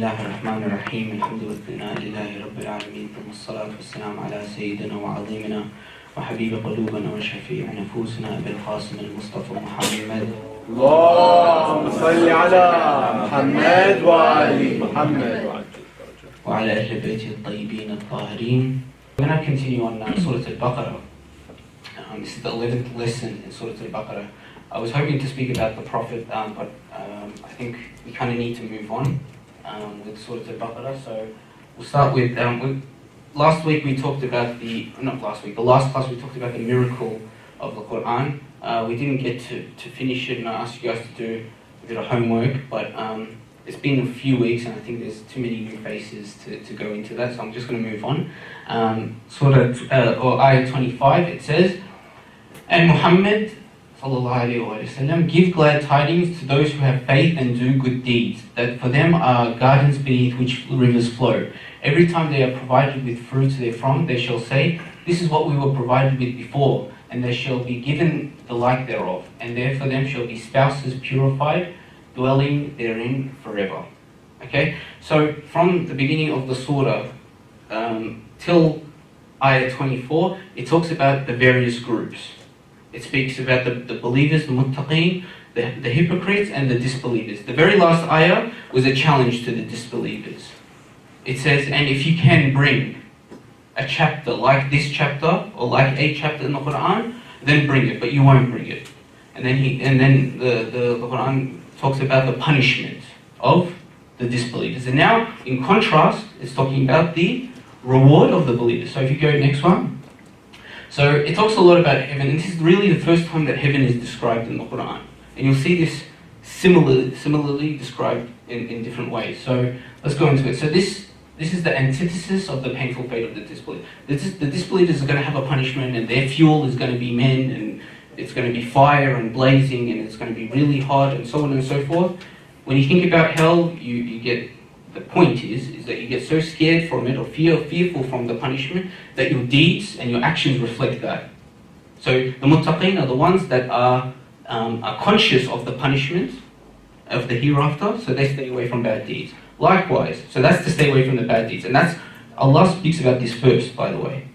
الله الرحمن الرحيم الحمد لله رب العالمين ثم الصلاة والسلام على سيدنا وعظيمنا وحبيب قلوبنا وشفيع نفوسنا أبي القاسم المصطفى محمد. اللهم صل على محمد وآل محمد وعلى أهل بيته الطيبين الطاهرين. We're going to continue on Surah Al-Baqarah. This is the 11th lesson in Surah Al-Baqarah. I was hoping to speak about the Prophet, but I think we kind of need to move on with Surah Al-Baqarah. So we'll start with, last week we talked about the last class we talked about the miracle of the Quran. We didn't get to finish it, and I asked you guys to do a bit of homework, but it's been a few weeks and I think there's too many new faces to go into that, so I'm just going to move on. Surah, or Ayah 25, it says, "And Muhammad give glad tidings to those who have faith and do good deeds, that for them are gardens beneath which rivers flow. Every time they are provided with fruits therefrom, they shall say, this is what we were provided with before, and they shall be given the like thereof, and there for them shall be spouses purified, dwelling therein forever." Okay, so from the beginning of the surah till ayah 24, it talks about the various groups. It speaks about the believers, the muttaqeen, the hypocrites and the disbelievers. The very last ayah was a challenge to the disbelievers. It says, and if you can bring a chapter like this chapter or like a chapter in the Quran, then bring it, but you won't bring it. And then the Quran talks about the punishment of the disbelievers. And now, in contrast, it's talking about the reward of the believers. So if you go next one. So it talks a lot about heaven, and this is really the first time that heaven is described in the Quran. And you'll see this similarly described in different ways. So let's go into it. So this is the antithesis of the painful fate of the disbelievers. The disbelievers are going to have a punishment, and their fuel is going to be men, and it's going to be fire and blazing, and it's going to be really hot, and so on and so forth. When you think about hell, you get, the point is that you get so scared from it or fearful from the punishment that your deeds and your actions reflect that. So the muttaqeen are the ones that are conscious of the punishment of the hereafter, so they stay away from bad deeds. Likewise, so that's to stay away from the bad deeds, and that's, Allah speaks about this first, by the way.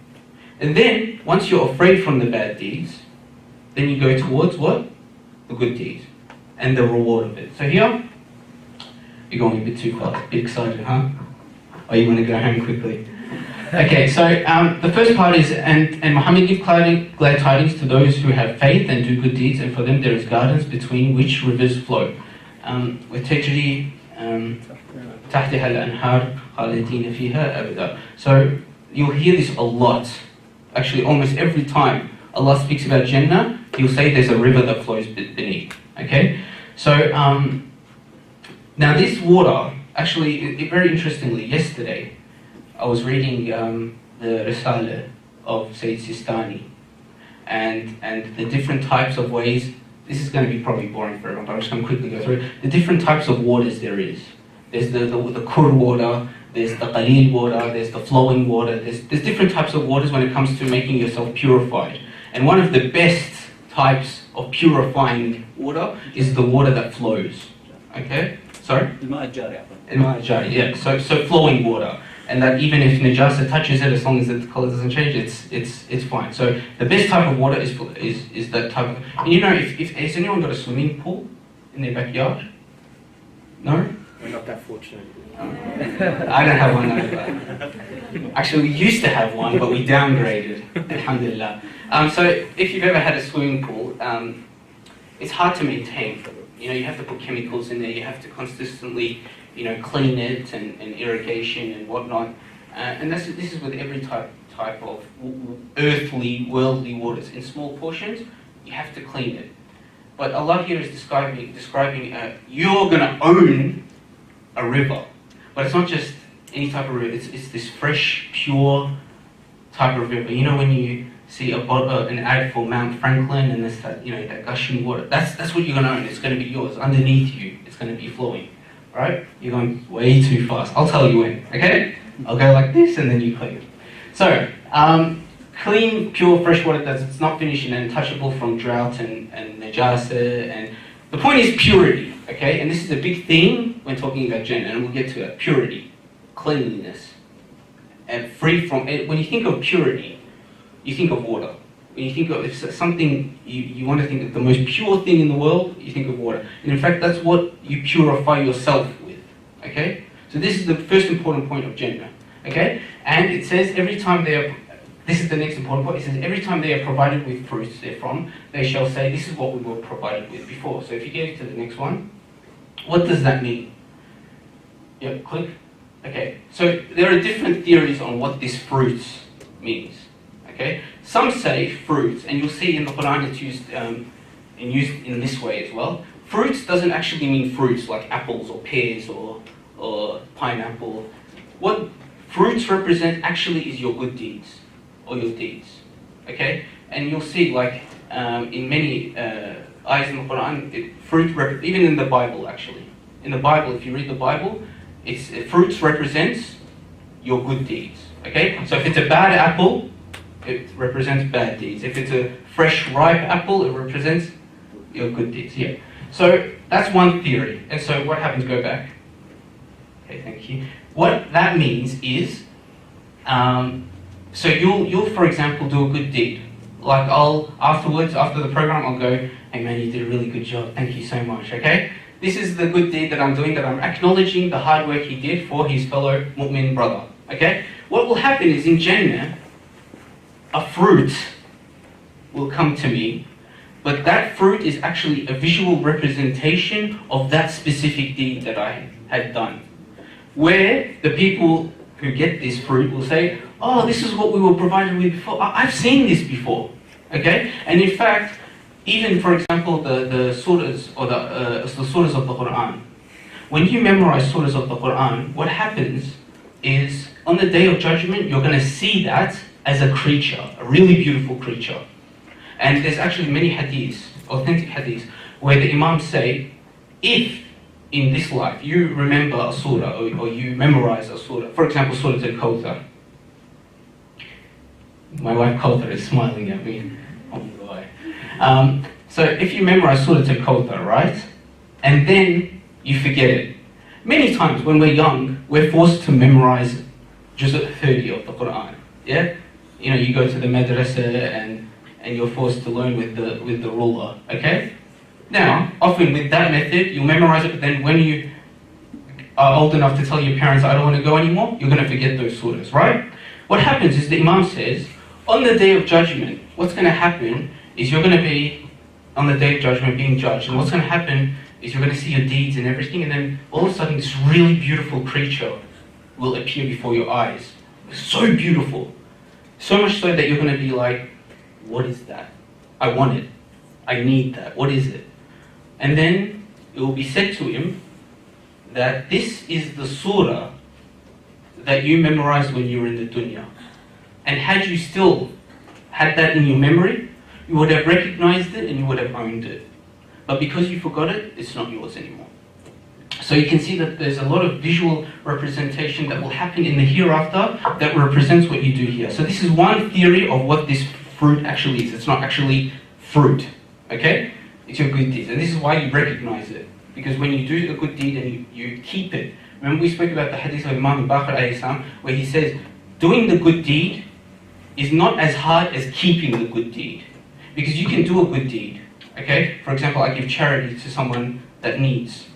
And then, once you're afraid from the bad deeds, then you go towards what? The good deeds, and the reward of it. So here, you're going a bit too fast, a bit excited, huh? Or you want to go home quickly? Okay, so the first part is, and Muhammad give glad tidings to those who have faith and do good deeds, and for them there is gardens between which rivers flow. وتجري تحتها الأنهار خالدين فيها أبدا. So you'll hear this a lot. Actually, almost every time Allah speaks about Jannah, He'll say there's a river that flows beneath. Okay, so now this water, actually, very interestingly, yesterday I was reading the Risala of Sayyid Sistani, and the different types of ways. This is going to be probably boring for everyone, but I'm just going to quickly go through it. The different types of waters there is. There's the kur water, there's the qaleel water, there's the flowing water, there's different types of waters when it comes to making yourself purified. And one of the best types of purifying water is the water that flows. Okay? Sorry? الماء الجاري. الماء الجاري, yeah. So flowing water. And that even if najasa touches it, as long as the colour doesn't change, it's fine. So the best type of water is that type of. And you know, if has anyone got a swimming pool in their backyard? No? We're not that fortunate. I don't have one either. Actually, we used to have one, but we downgraded. Alhamdulillah. So if you've ever had a swimming pool, it's hard to maintain. You know, you have to put chemicals in there. You have to consistently, clean it and irrigation and whatnot. And this is with every type of earthly, worldly waters. In small portions, you have to clean it. But Allah here is describing you're going to own a river. But it's not just any type of river. It's this fresh, pure type of river. You know when you see an ad for Mount Franklin and there's that, that gushing water. That's what you're going to own. It's going to be yours. Underneath you, it's going to be flowing. Right? You're going way too fast. I'll tell you when, okay? I'll go like this and then you clean. So, clean, pure, fresh water that's not finished and untouchable from drought and najasa. And the point is purity. Okay, and this is a big theme when talking about Jannah, and we'll get to it. Purity, cleanliness, and free from. When you think of purity, you think of water. When you think of something, you want to think of the most pure thing in the world, you think of water. And in fact, that's what you purify yourself with. Okay? So this is the first important point of Jannah. Okay? And it says every time they are, this is the next important point, it says every time they are provided with fruits therefrom, they shall say, this is what we were provided with before. So if you get to the next one, what does that mean? Yeah, click. Okay, so there are different theories on what this fruits means. Okay, some say fruits, and you'll see in the Quran it's used in this way as well. Fruits doesn't actually mean fruits like apples or pears or pineapple. What fruits represent actually is your good deeds or your deeds. Okay, and you'll see like in many ayahs in the Quran, even in the Bible actually. In the Bible, if you read the Bible, fruits represents your good deeds. Okay, so if it's a bad apple, it represents bad deeds. If it's a fresh, ripe apple, it represents your good deeds. Yeah. So that's one theory. And so what happens? Go back. Okay, thank you. What that means is, so you'll for example do a good deed. Like after the program, I'll go, hey man, you did a really good job. Thank you so much. Okay. This is the good deed that I'm doing, that I'm acknowledging the hard work he did for his fellow mu'min brother. Okay. What will happen is in Jannah, a fruit will come to me, but that fruit is actually a visual representation of that specific deed that I had done. Where the people who get this fruit will say, oh, this is what we were provided with before. I've seen this before. Okay? And in fact, even for example, the surahs or the surahs of the Quran, when you memorize surahs of the Quran, what happens is on the Day of Judgment, you're going to see that as a creature, a really beautiful creature. And there's actually many hadiths, authentic hadiths, where the Imams say, if in this life you remember a surah or you memorize a surah, for example, Surah Al-Kawthar. My wife Kawthar is smiling at me. Oh boy. So if you memorize Surah Al-Kawthar, right, and then you forget it. Many times when we're young, we're forced to memorize Juz' 30 of the Quran. Yeah? You know, you go to the madrasa and you're forced to learn with the ruler, okay? Now, often with that method, you'll memorize it, but then when you are old enough to tell your parents, I don't want to go anymore, you're going to forget those surahs, right? What happens is the Imam says, on the Day of Judgment, what's going to happen is you're going to be, on the Day of Judgment, being judged, and what's going to happen is you're going to see your deeds and everything, and then all of a sudden this really beautiful creature will appear before your eyes. So beautiful. So much so that you're going to be like, what is that? I want it. I need that. What is it? And then it will be said to him that this is the surah that you memorized when you were in the dunya. And had you still had that in your memory, you would have recognized it and you would have owned it. But because you forgot it, it's not yours anymore. So you can see that there's a lot of visual representation that will happen in the hereafter that represents what you do here. So this is one theory of what this fruit actually is. It's not actually fruit, okay? It's your good deeds. And this is why you recognize it. Because when you do a good deed and you keep it. Remember we spoke about the hadith of Imam al-Baqir where he says, doing the good deed is not as hard as keeping the good deed. Because you can do a good deed, okay? For example, I give charity to someone that needs.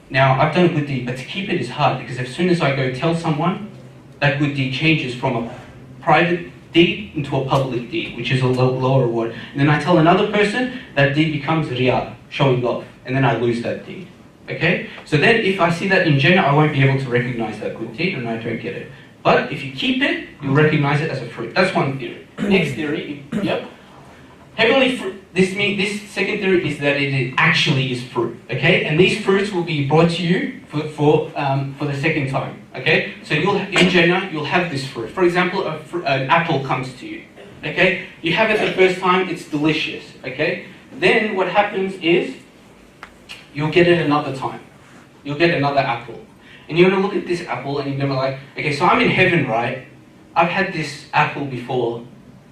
Now, I've done a good deed, but to keep it is hard because as soon as I go tell someone, that good deed changes from a private deed into a public deed, which is a lower reward. And then I tell another person, that deed becomes riyah, showing off, and then I lose that deed. Okay? So then if I see that in Jannah, I won't be able to recognize that good deed and I don't get it. But if you keep it, you'll recognize it as a fruit. That's one theory. Next theory, yep. Heavenly fruit, this second theory is that it actually is fruit, okay? And these fruits will be brought to you for the second time, okay? So in Jannah, you'll have this fruit. For example, an apple comes to you, okay? You have it the first time, it's delicious, okay? Then what happens is, you'll get it another time. You'll get another apple. And you're gonna look at this apple and you're gonna be like, okay, so I'm in heaven, right? I've had this apple before,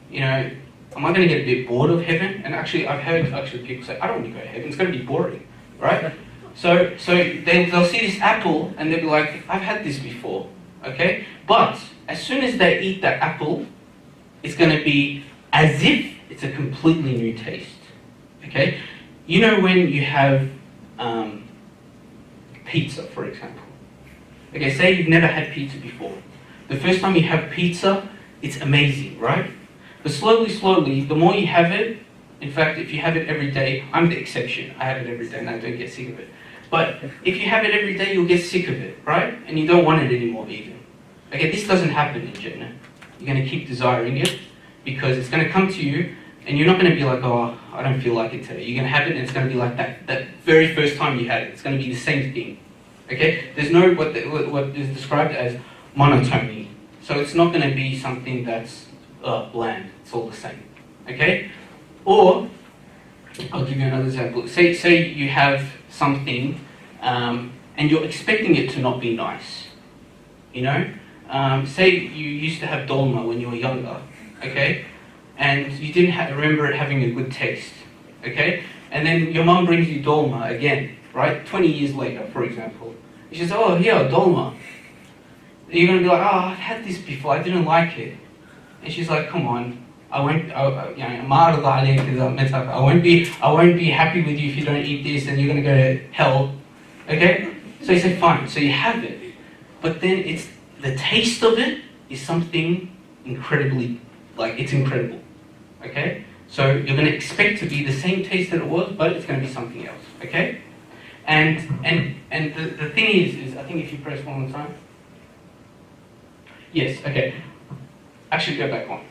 you know, am I going to get a bit bored of heaven? And actually, I've heard people say, I don't want to go to heaven, it's going to be boring, right? So they'll see this apple and they'll be like, I've had this before, okay? But as soon as they eat that apple, it's going to be as if it's a completely new taste, okay? You know when you have pizza, for example. Okay, say you've never had pizza before. The first time you have pizza, it's amazing, right? But slowly, the more you have it, in fact, if you have it every day, I'm the exception. I have it every day and I don't get sick of it. But if you have it every day, you'll get sick of it, right? And you don't want it anymore even. Okay, this doesn't happen in Jannah. You're going to keep desiring it because it's going to come to you and you're not going to be like, oh, I don't feel like it today. You're going to have it and it's going to be like that very first time you had it. It's going to be the same thing. Okay? There's no what is described as monotony. So it's not going to be something that's bland. It's all the same. Okay? Or, I'll give you another example. Say you have something and you're expecting it to not be nice. You know? Say you used to have dolma when you were younger. Okay? And you didn't remember it having a good taste. Okay? And then your mum brings you dolma again. Right? 20 years later, for example. She says, oh, here, dolma. You're going to be like, oh, I've had this before, I didn't like it. And she's like, come on, I won't be happy with you if you don't eat this and you're going to go to hell. Okay? So you say, fine, so you have it. But then the taste of it is something incredibly, it's incredible. Okay? So you're going to expect to be the same taste that it was, but it's going to be something else. Okay? And the thing is I think if you press one more time. Yes, okay. Actually go back on.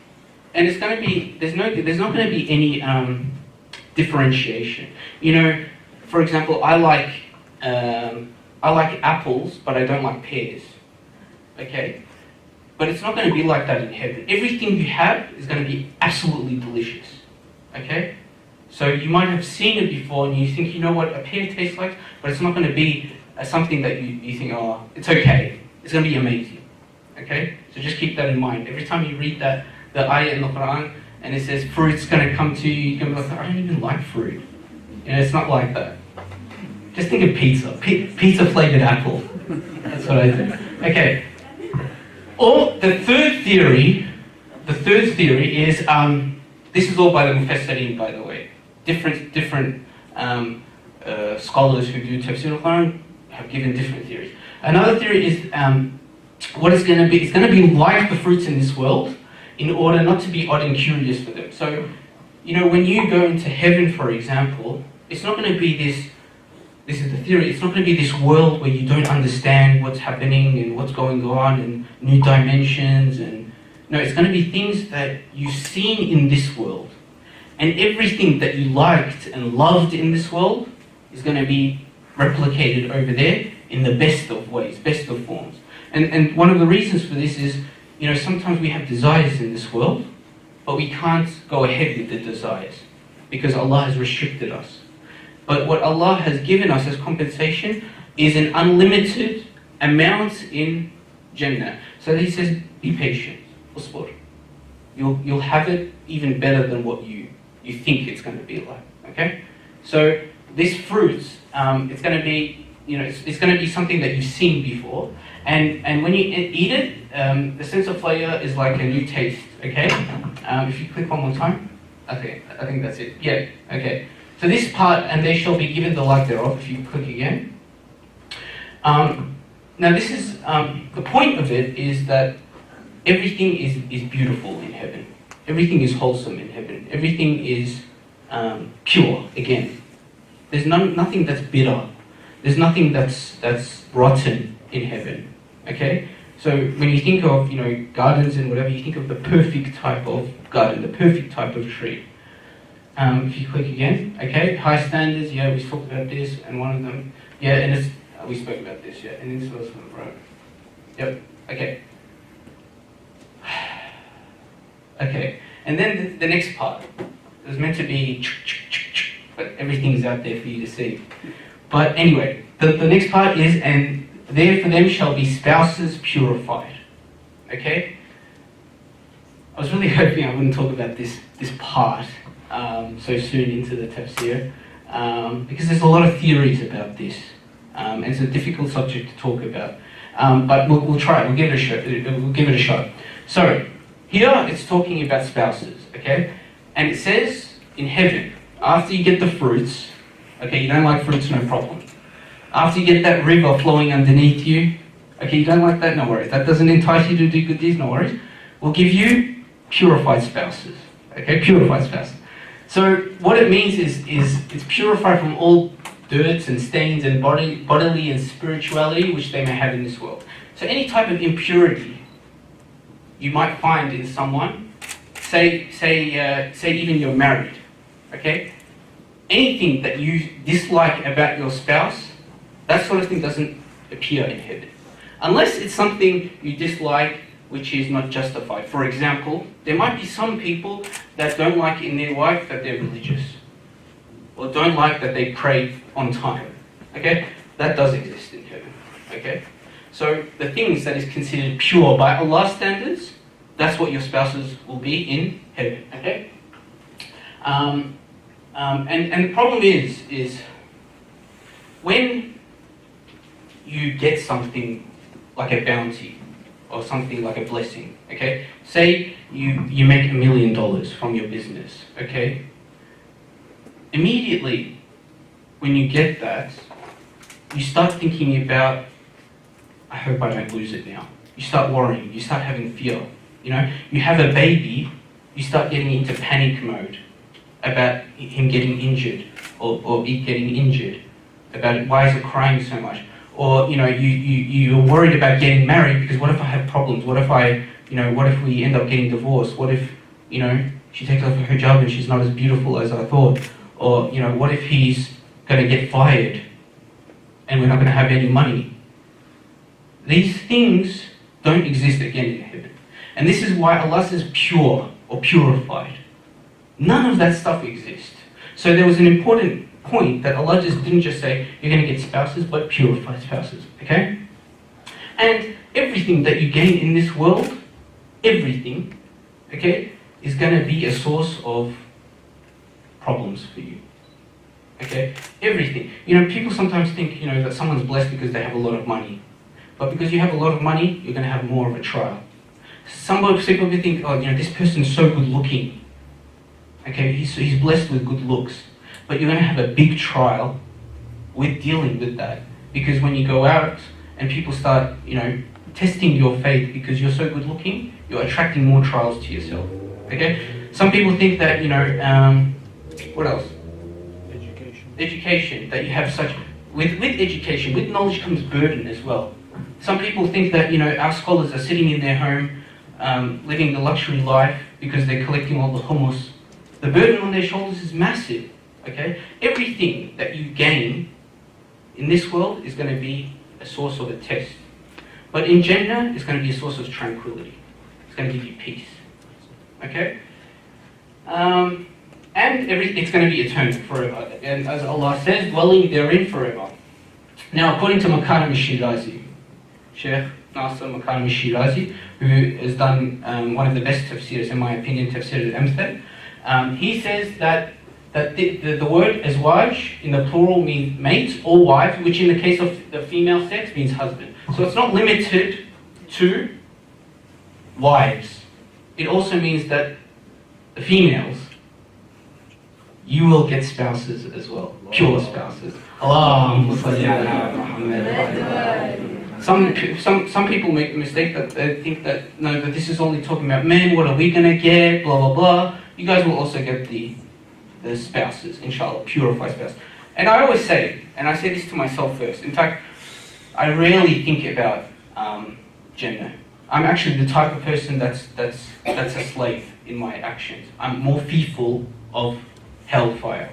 And it's going to be, there's not going to be any differentiation. You know, for example, I like apples, but I don't like pears. Okay? But it's not going to be like that in heaven. Everything you have is going to be absolutely delicious. Okay? So you might have seen it before and you think, you know what a pear tastes like, but it's not going to be something that you think, oh, it's okay. It's going to be amazing. Okay? So just keep that in mind. Every time you read the ayah in the Quran and it says fruit's going to come to you, you're going to be like, I don't even like fruit. You know, it's not like that. Just think of pizza. Pizza flavored apple. That's what I think. Okay. Or the third theory is, this is all by the Mufassirin, by the way. Different scholars who do tafsir al-Quran have given different theories. Another theory is what it's going to be. It's going to be like the fruits in this world, in order not to be odd and curious for them. So, you know, when you go into heaven, for example, it's not going to be this. This is the theory. It's not going to be this world where you don't understand what's happening and what's going on and new dimensions and no. It's going to be things that you've seen in this world. And everything that you liked and loved in this world is going to be replicated over there in the best of ways, best of forms. And one of the reasons for this is, you know, sometimes we have desires in this world, but we can't go ahead with the desires because Allah has restricted us. But what Allah has given us as compensation is an unlimited amount in Jannah. So He says, be patient. Usbur. You'll have it even better than what you think it's going to be like. Okay? So this fruit, it's going to be, you know, it's going to be something that you've seen before. And when you eat it, the sense of flavor is like a new taste. Okay? If you click one more time. Okay, I think that's it. Yeah, okay. So this part, and they shall be given the like thereof, if you click again. Now this is, the point of it is that everything is beautiful in heaven. Everything is wholesome in heaven. Everything is pure, again. There's nothing that's bitter. There's nothing that's rotten in heaven, okay? So when you think of, you know, gardens and whatever, you think of the perfect type of garden, the perfect type of tree. If you click again, okay, high standards, yeah, we spoke about this, and one of them, yeah, and it's, we spoke about this, yeah, and this was one, right? Yep, okay. Okay, and then the next part, it was meant to be, but everything's out there for you to see. But anyway, the next part is, and there for them shall be spouses purified, okay? I was really hoping I wouldn't talk about this part so soon into the tafsir, because there's a lot of theories about this, and it's a difficult subject to talk about. But we'll try. We'll give it a shot. We'll give it a shot. So here it's talking about spouses, okay? And it says in heaven, after you get the fruits, okay, you don't like fruits, no problem. After you get that river flowing underneath you, okay, you don't like that, no worries. That doesn't entice you to do good deeds, no worries. We'll give you purified spouses, okay, purified spouses. So what it means is it's purified from all dirts and stains and bodily and spirituality which they may have in this world. So any type of impurity you might find in someone, say even you're married, okay? Anything that you dislike about your spouse, that sort of thing doesn't appear in heaven. Unless it's something you dislike which is not justified. For example, there might be some people that don't like in their wife that they're religious, or don't like that they pray on time, okay? That does exist in heaven, okay? So the things that is considered pure by Allah's standards, that's what your spouses will be in heaven, okay? And the problem is when you get something like a bounty or something like a blessing, okay? Say you make $1 million from your business, okay? Immediately when you get that, you start thinking about, I hope I don't lose it now. You start worrying, you start having fear. You know, you have a baby, you start getting into panic mode about him getting injured or it getting injured, about why is it crying so much? Or, you know, you're worried about getting married because what if I have problems? What if what if we end up getting divorced? What if, she takes off her hijab and she's not as beautiful as I thought? Or, what if he's going to get fired and we're not going to have any money? These things don't exist again in heaven. And this is why Allah says pure or purified. None of that stuff exists. So there was an important point that Allah didn't just say you're going to get spouses, but purified spouses, okay? And everything that you gain in this world, everything, okay, is going to be a source of problems for you, okay? Everything. People sometimes think, that someone's blessed because they have a lot of money. But because you have a lot of money, you're going to have more of a trial. Some people think, this person's so good looking. Okay, he's blessed with good looks. But you're going to have a big trial with dealing with that. Because when you go out and people start, testing your faith because you're so good looking, you're attracting more trials to yourself. Okay? Some people think that, what else? Education. That you have such... With education, with knowledge comes burden as well. Some people think that, our scholars are sitting in their home, living the luxury life because they're collecting all the hummus. The burden on their shoulders is massive, okay? Everything that you gain in this world is going to be a source of a test. But in Jannah, it's going to be a source of tranquility. It's going to give you peace, okay? And it's going to be eternal forever. And as Allah says, dwelling therein forever. Now, according to Makana al-Shirazi, Sheikh Nasser Makana al-Shirazi, who has done one of the best tafsirs, in my opinion, tafsir al-Amthal, he says that the word azwaj in the plural means mates or wives, which in the case of the female sex means husband. So it's not limited to wives. It also means that the females, you will get spouses as well, pure spouses. Allahumma salli ala Muhammad. Some people make the mistake that they think that that this is only talking about men. What are we gonna get? Blah blah blah. You guys will also get the spouses, inshallah, purified spouses. And I always say, and I say this to myself first. In fact, I rarely think about Jannah. I'm actually the type of person that's a slave in my actions. I'm more fearful of hellfire,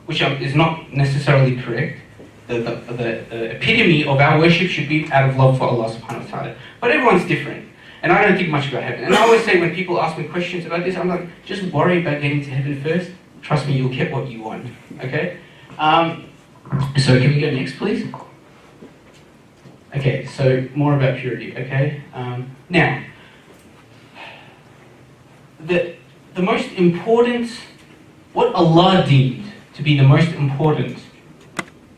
which is not necessarily correct. The epitome of our worship should be out of love for Allah subhanahu wa ta'ala. But everyone's different. And I don't think much about heaven. And I always say when people ask me questions about this, I'm like, just worry about getting to heaven first. Trust me, you'll get what you want. Okay? So can we go next, please? Okay, so more about purity, okay? Now, the most important, what Allah deemed to be the most important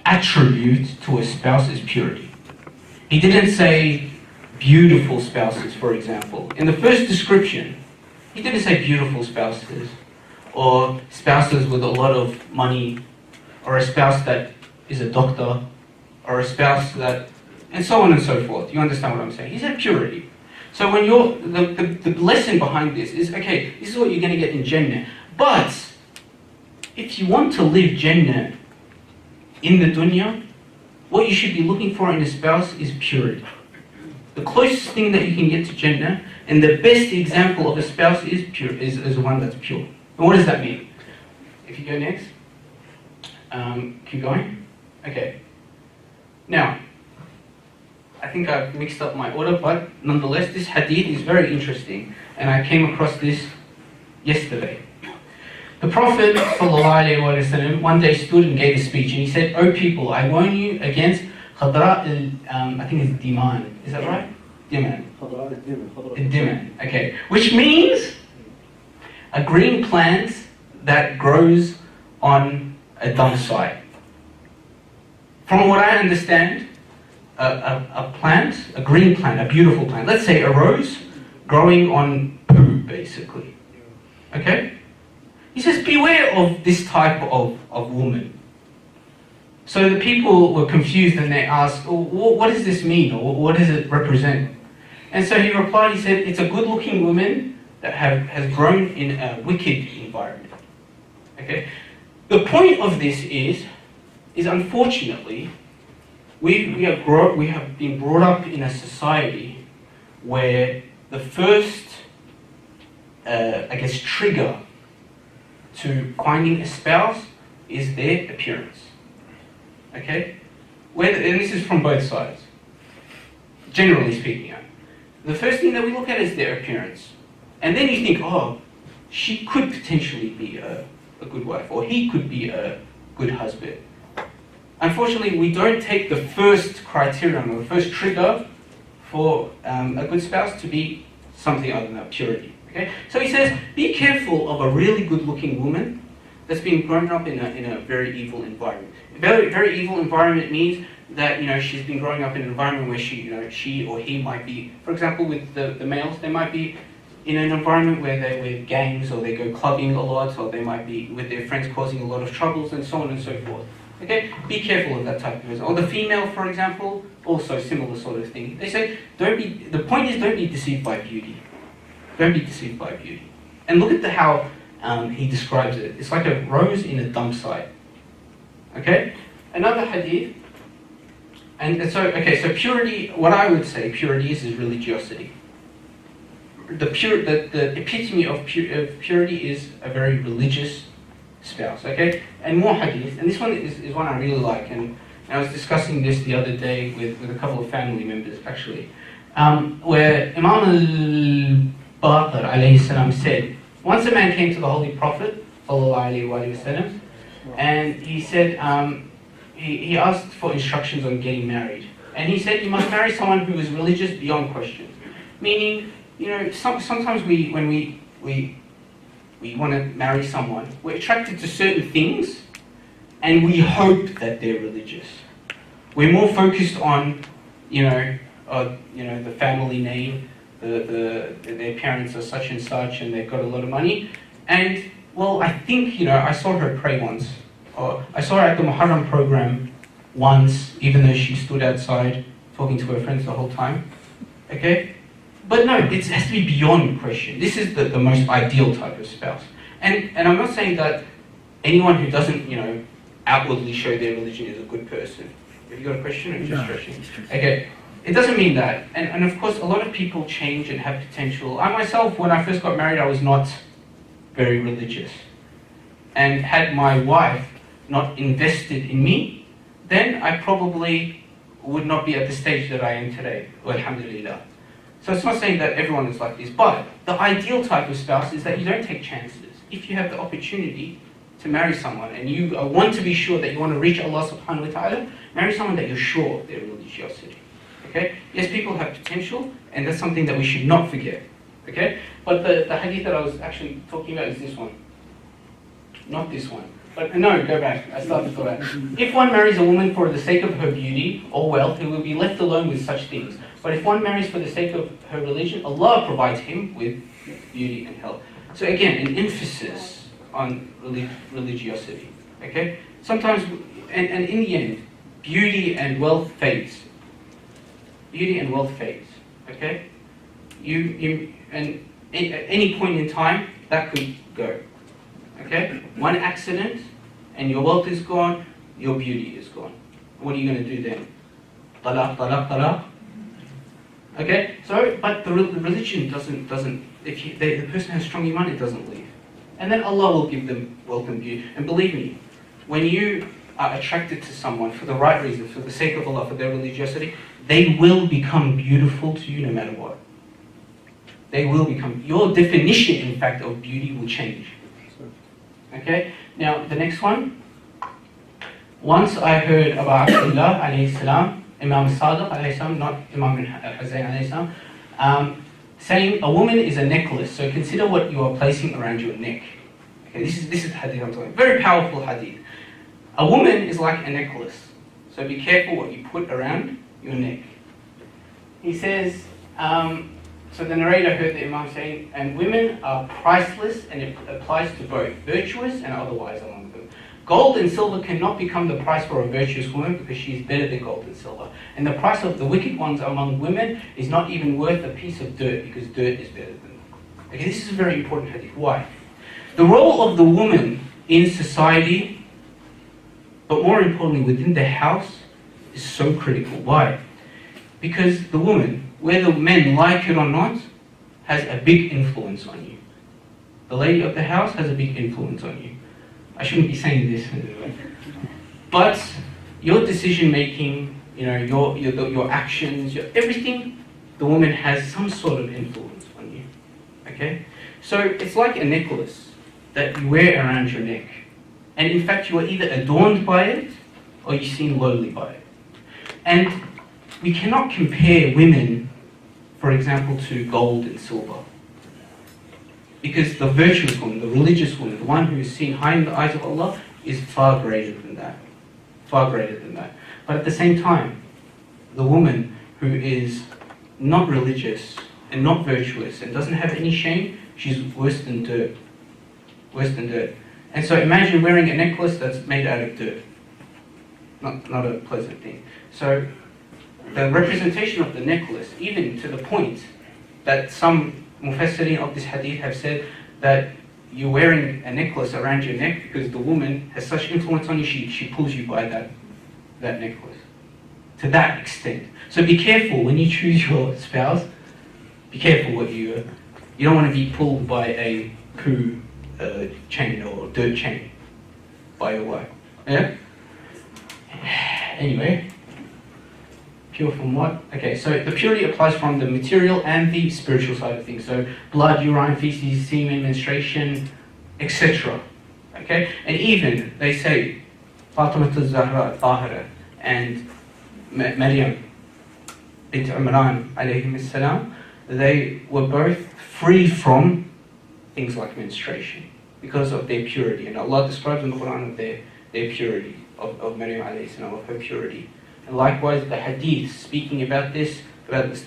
attribute to a spouse is purity. He didn't say beautiful spouses, for example. In the first description, he didn't say beautiful spouses, or spouses with a lot of money, or a spouse that is a doctor, or a spouse that, and so on and so forth. You understand what I'm saying? He said purity. So when the lesson behind this is, okay, this is what you're going to get in Jannah. But if you want to live Jannah in the dunya, what you should be looking for in a spouse is purity. The closest thing that you can get to Jannah, and the best example of a spouse is pure, is one that's pure. And what does that mean? If you go next, keep going. Okay. Now, I think I've mixed up my order, but nonetheless, this hadith is very interesting, and I came across this yesterday. The Prophet ﷺ one day stood and gave a speech, and he said, "O people, I warn you against khadra I think it's diman. Is that right? Diman. Diman. Okay. Which means a green plant that grows on a dump site. From what I understand, a plant, a green plant, a beautiful plant, let's say a rose growing on poo, basically. Okay? He says, beware of this type of woman. So the people were confused and they asked, what does this mean, or what does it represent? And so he replied, he said, it's a good-looking woman that has grown in a wicked environment. Okay? The point of this is unfortunately, we have been brought up in a society where the first, trigger to finding a spouse is their appearance. Okay? And this is from both sides. Generally speaking, the first thing that we look at is their appearance. And then you think, oh, she could potentially be a good wife, or he could be a good husband. Unfortunately, we don't take the first criterion, or the first trigger for a good spouse to be something other than purity. Okay? So he says, be careful of a really good-looking woman that's been grown up in a very evil environment. A very, very evil environment means that she's been growing up in an environment where she or he might be, for example, with the males, they might be in an environment where they're with gangs, or they go clubbing a lot, or they might be with their friends causing a lot of troubles, and so on and so forth. Okay, be careful of that type of person. Or the female, for example, also similar sort of thing. They say, the point is, don't be deceived by beauty. Don't be deceived by beauty. And look at how he describes it. It's like a rose in a dump site. Okay? Another hadith. And so purity, what I would say purity is religiosity. The epitome of purity is a very religious spouse, okay? And more hadith, and this one is one I really like, and I was discussing this the other day with a couple of family members, actually, where Imam al-Baqir alayhi salam said, once a man came to the Holy Prophet sallallahu alayhi wasallam, and he said, he asked for instructions on getting married, and he said, you must marry someone who is religious beyond question. Meaning, sometimes when we want to marry someone, we're attracted to certain things, and we hope that they're religious. We're more focused on, the family name, their parents are such and such, and they've got a lot of money. And well, I think I saw her pray once, or I saw her at the Muharram program once, even though she stood outside talking to her friends the whole time. Okay. But no, it has to be beyond question. This is the most ideal type of spouse. And I'm not saying that anyone who doesn't, outwardly show their religion is a good person. Have you got a question, or just stretching? Okay, it doesn't mean that. And of course, a lot of people change and have potential. I myself, when I first got married, I was not very religious. And had my wife not invested in me, then I probably would not be at the stage that I am today. Alhamdulillah. So it's not saying that everyone is like this, but the ideal type of spouse is that you don't take chances. If you have the opportunity to marry someone, and you want to be sure that you want to reach Allah subhanahu wa ta'ala, marry someone that you're sure of their religiosity. Okay? Yes, people have potential, and that's something that we should not forget. Okay? But the hadith that I was actually talking about is this one. Not this one. But no, go back. I started to that. If one marries a woman for the sake of her beauty or wealth, he will be left alone with such things. But if one marries for the sake of her religion, Allah provides him with beauty and health. So again, an emphasis on religiosity. Okay? Sometimes, and in the end, beauty and wealth fades. Beauty and wealth fades. Okay? And at any point in time, that could go. Okay? One accident, and your wealth is gone, your beauty is gone. What are you going to do then? Talaq, talaq, talaq. Okay? So, but the religion doesn't. If the person has strong iman, it doesn't leave. And then Allah will give them wealth and beauty. And believe me, when you are attracted to someone for the right reasons, for the sake of Allah, for their religiosity, they will become beautiful to you no matter what. They will become, your definition, in fact, of beauty will change. Okay? Now, the next one. Once I heard about Abdullah alayhi salam, Imam Sadiq alayhi salam, not Imam al-Hussein alayhi salam, saying a woman is a necklace, so consider what you are placing around your neck. Okay, this is the hadith I'm talking about. Very powerful hadith. A woman is like a necklace, so be careful what you put around your neck. He says, so the narrator heard the Imam saying, and women are priceless, and it applies to both virtuous and otherwise among them. Gold and silver cannot become the price for a virtuous woman because she is better than gold and silver. And the price of the wicked ones among women is not even worth a piece of dirt because dirt is better than them. Okay, this is a very important hadith. Why? The role of the woman in society, but more importantly within the house, is so critical. Why? Because the woman, whether men like it or not, has a big influence on you. The lady of the house has a big influence on you. I shouldn't be saying this, but your decision making, your actions, everything, the woman has some sort of influence on you. Okay, so it's like a necklace that you wear around your neck, and in fact you are either adorned by it or you're seen lowly by it. And we cannot compare women, for example, to gold and silver. Because the virtuous woman, the religious woman, the one who is seen high in the eyes of Allah, is far greater than that. Far greater than that. But at the same time, the woman who is not religious and not virtuous and doesn't have any shame, she's worse than dirt. Worse than dirt. And so imagine wearing a necklace that's made out of dirt. Not a pleasant thing. So the representation of the necklace, even to the point that some Mufassirin of this hadith have said that you're wearing a necklace around your neck because the woman has such influence on you, she pulls you by that necklace. To that extent. So be careful when you choose your spouse. Be careful what you don't want to be pulled by a poo chain or dirt chain by your wife. Yeah? Anyway. Pure from what? Okay, so the purity applies from the material and the spiritual side of things. So blood, urine, feces, semen, menstruation, etc. Okay? And even, they say, Fatima al-Zahra al-Tahira and Maryam bint Imran alayhim salam, they were both free from things like menstruation because of their purity. And Allah describes in the Quran of their purity, of Maryam alayhi salam, of her purity. And likewise, the hadith speaking about this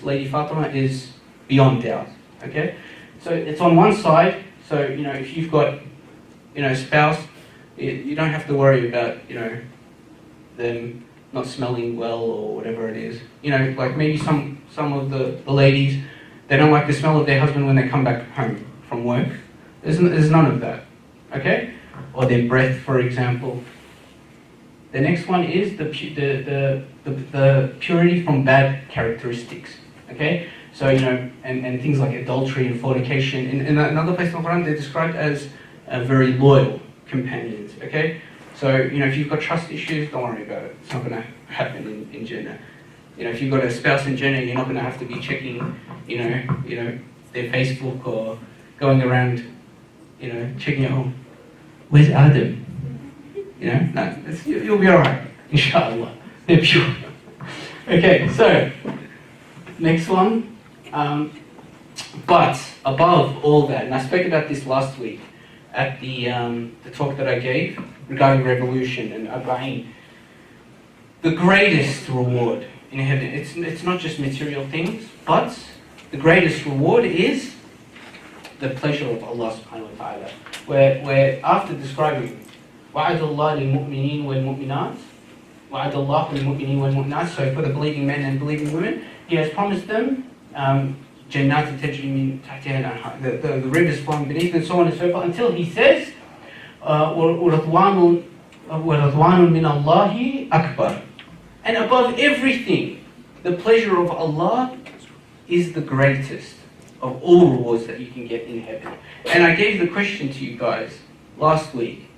lady Fatima is beyond doubt. Okay, so it's on one side. So if you've got a spouse, you don't have to worry about them not smelling well or whatever it is. Like maybe some of the ladies, they don't like the smell of their husband when they come back home from work. There's none of that. Okay, or their breath, for example. The next one is the purity from bad characteristics. Okay, so and things like adultery and fornication. In another place in the Quran, they're described as very loyal companions. Okay, so if you've got trust issues, don't worry about it. It's not going to happen in Jannah. If you've got a spouse in Jannah, you're not going to have to be checking, their Facebook or going around, checking at home. Where's Adam? No, you'll be alright, inshallah. They're pure. Okay, so, next one. But above all that, and I spoke about this last week, at the talk that I gave regarding revolution and Arba'in. The greatest reward in heaven, it's not just material things, but the greatest reward is the pleasure of Allah subhanahu wa ta'ala. Where after describing وَعَدَ اللَّهِ لِلْمُؤْمِنِينَ وَالْمُؤْمِنَاتِ وَعَدَ اللَّهُ لِلْمُؤْمِنِينَ وَالْمُؤْمِنَاتِ, so for the believing men and believing women, He has promised them جَنَّاتِ تَجْرِي مِنْ تَحْتِهَا الْأَنْهَارُ, the rivers flowing beneath, and so on and so forth, until He says وَرَضْوَانٌ مِنَ اللَّهِ أَكْبَرُ. And above everything, the pleasure of Allah is the greatest of all rewards that you can get in heaven. And I gave the question to you guys last week,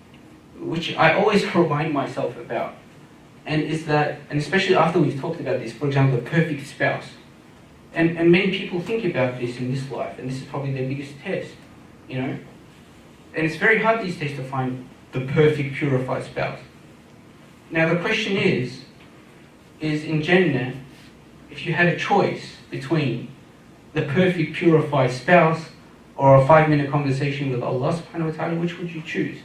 which I always remind myself about, and especially after we've talked about this, for example, the perfect spouse. And many people think about this in this life, and this is probably their biggest test, you know. And it's very hard these days to find the perfect purified spouse. Now the question is in Jannah, if you had a choice between the perfect purified spouse or a 5-minute conversation with Allah subhanahu wa ta'ala, which would you choose?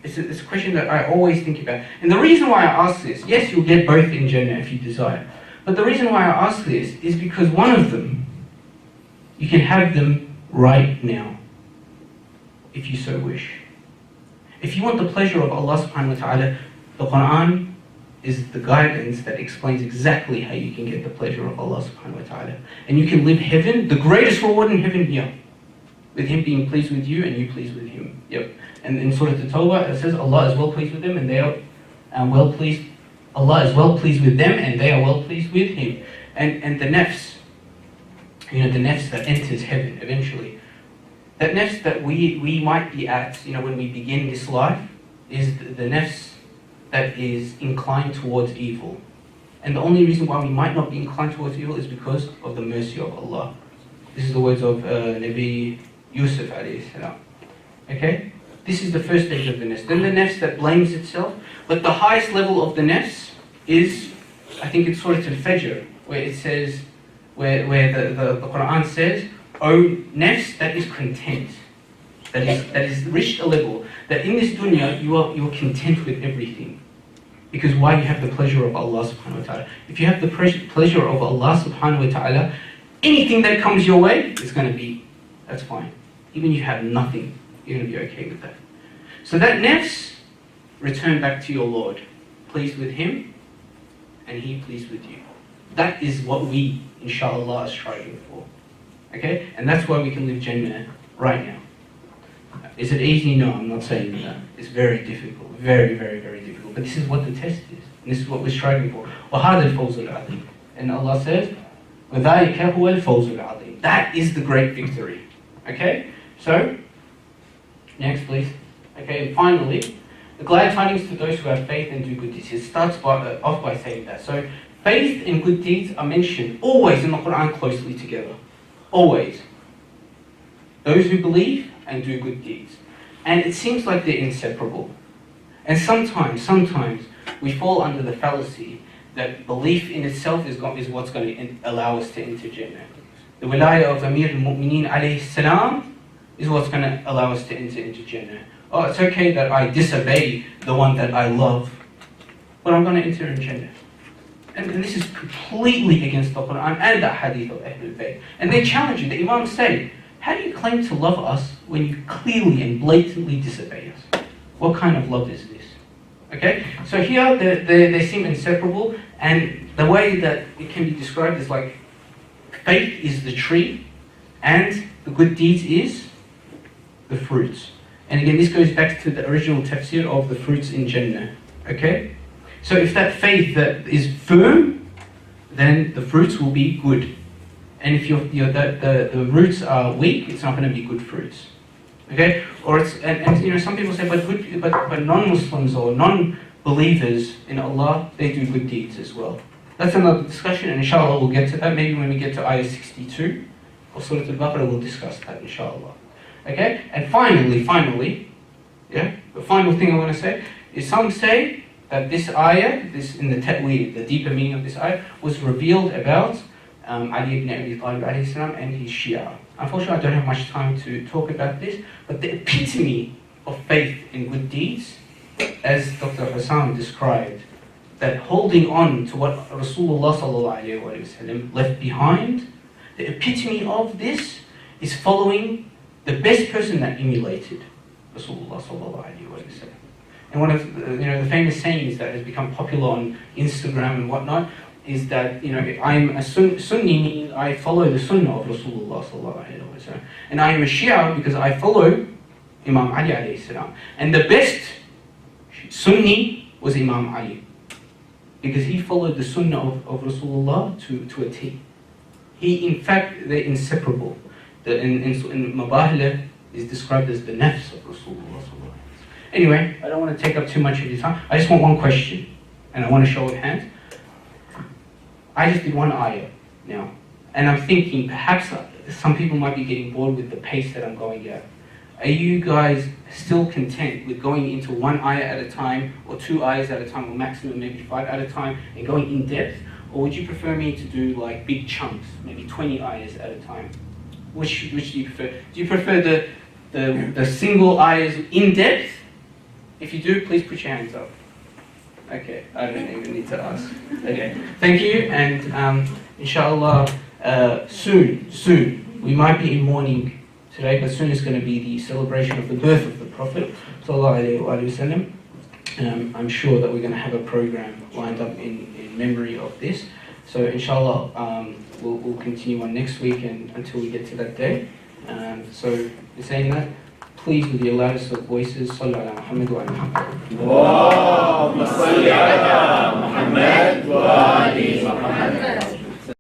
It's a question that I always think about. And the reason why I ask this, yes, you'll get both in Jannah if you desire. But the reason why I ask this is because one of them, you can have them right now, if you so wish. If you want the pleasure of Allah subhanahu wa ta'ala, the Quran is the guidance that explains exactly how you can get the pleasure of Allah subhanahu wa ta'ala. And you can live heaven, the greatest reward in heaven here, with Him being pleased with you and you pleased with Him. Yep. And in Surah At-Tawbah it says Allah is well pleased with them and they are well pleased. Allah is well pleased with them and they are well pleased with Him. And the nafs, the nafs that enters heaven eventually, that nafs that we might be at, when we begin this life, is the nafs that is inclined towards evil. And the only reason why we might not be inclined towards evil is because of the mercy of Allah. This is the words of Nabi Yusuf alayhi salam. Okay? This is the first stage of the nafs. Then the nafs that blames itself. But the highest level of the nafs is, I think it's Surah Al-Fajr, where it says, where the Quran says, O nafs that is content, that is reached a level, that in this dunya you are content with everything. Because why? You have the pleasure of Allah subhanahu wa ta'ala. If you have the pleasure of Allah subhanahu wa ta'ala, anything that comes your way is going to be, that's fine. Even if you have nothing, you're going to be okay with that. So that nafs, return back to your Lord, pleased with Him, and He pleased with you. That is what we, inshallah, are striving for. Okay? And that's why we can live Jannah right now. Is it easy? No, I'm not saying that. It's very difficult. Very, very, very difficult. But this is what the test is. And this is what we're striving for. وَهَذَا الْفَوْزُ الْعَظِيمُ. And Allah says, وَذَلِكَ هُوَ الْفَوْزُ الْعَظِيمُ. That is the great victory. Okay? So, next please. Okay, and finally, the glad tidings to those who have faith and do good deeds. It starts off by saying that. So, faith and good deeds are mentioned always in the Quran closely together. Always. Those who believe and do good deeds. And it seems like they're inseparable. And sometimes we fall under the fallacy that belief in itself is what's going to allow us to enter Jannah. The wilayah of Amir al-Mu'mineen alayhi salam is what's going to allow us to enter into Jannah. Oh, it's okay that I disobey the one that I love, but I'm going to enter in Jannah. And this is completely against the Quran and the hadith of Ahlul Bayt. And they challenge you. The Imams say, how do you claim to love us when you clearly and blatantly disobey us? What kind of love is this? Okay? So here they seem inseparable, and the way that it can be described is like faith is the tree and the good deeds is the fruits. And again, this goes back to the original tafsir of the fruits in Jannah. Okay? So if that faith that is firm, then the fruits will be good. And if the roots are weak, it's not going to be good fruits. Okay? Or it's some people say, but non-Muslims or non-believers in Allah, they do good deeds as well. That's another discussion, and inshallah we'll get to that. Maybe when we get to ayah 62 of Surah Al-Baqarah, we'll discuss that, inshallah. Okay? And finally, the final thing I want to say is some say that this ayah, in the ta'weed, the deeper meaning of this ayah, was revealed about Ali ibn Abi Talib alayhi salam and his Shia. Unfortunately, I don't have much time to talk about this, but the epitome of faith and good deeds, as Dr. Hassan described, that holding on to what Rasulullah sallallahu alayhi wa sallam left behind, the epitome of this is following the best person that emulated Rasulullah sallallahu alayhi wa sallam. And one of the famous sayings that has become popular on Instagram and whatnot is that I'm a Sunni, meaning I follow the Sunnah of Rasulullah sallallahu alayhi wa sallam, and I am a Shia because I follow Imam Ali alayhi salam. And the best Sunni was Imam Ali, because he followed the Sunnah of Rasulullah to a T. He, in fact, they're inseparable. In Mabahla is described as the nafs of Rasulullah. Anyway, I don't want to take up too much of your time. I just want one question, and I want to show of hands. I just did one ayah now, and I'm thinking perhaps some people might be getting bored with the pace that I'm going at. Are you guys still content with going into one ayah at a time, or two ayahs at a time, or maximum maybe 5 at a time, and going in depth? Or would you prefer me to do like big chunks, maybe 20 ayahs at a time? Which do you prefer? Do you prefer the single ayahs in depth? If you do, please put your hands up. Okay, I don't even need to ask. Okay, thank you, and inshallah, soon, we might be in mourning today, but soon it's going to be the celebration of the birth of the Prophet sallallahu alaihi wasallam. I'm sure that we're going to have a program lined up in memory of this. So inshallah, we'll continue on next week and until we get to that day. So in saying that, please, with the loudest of voices, sallu ala Muhammad wa ala Muhammad. Allahumma salli ala Muhammad wa ali Muhammad.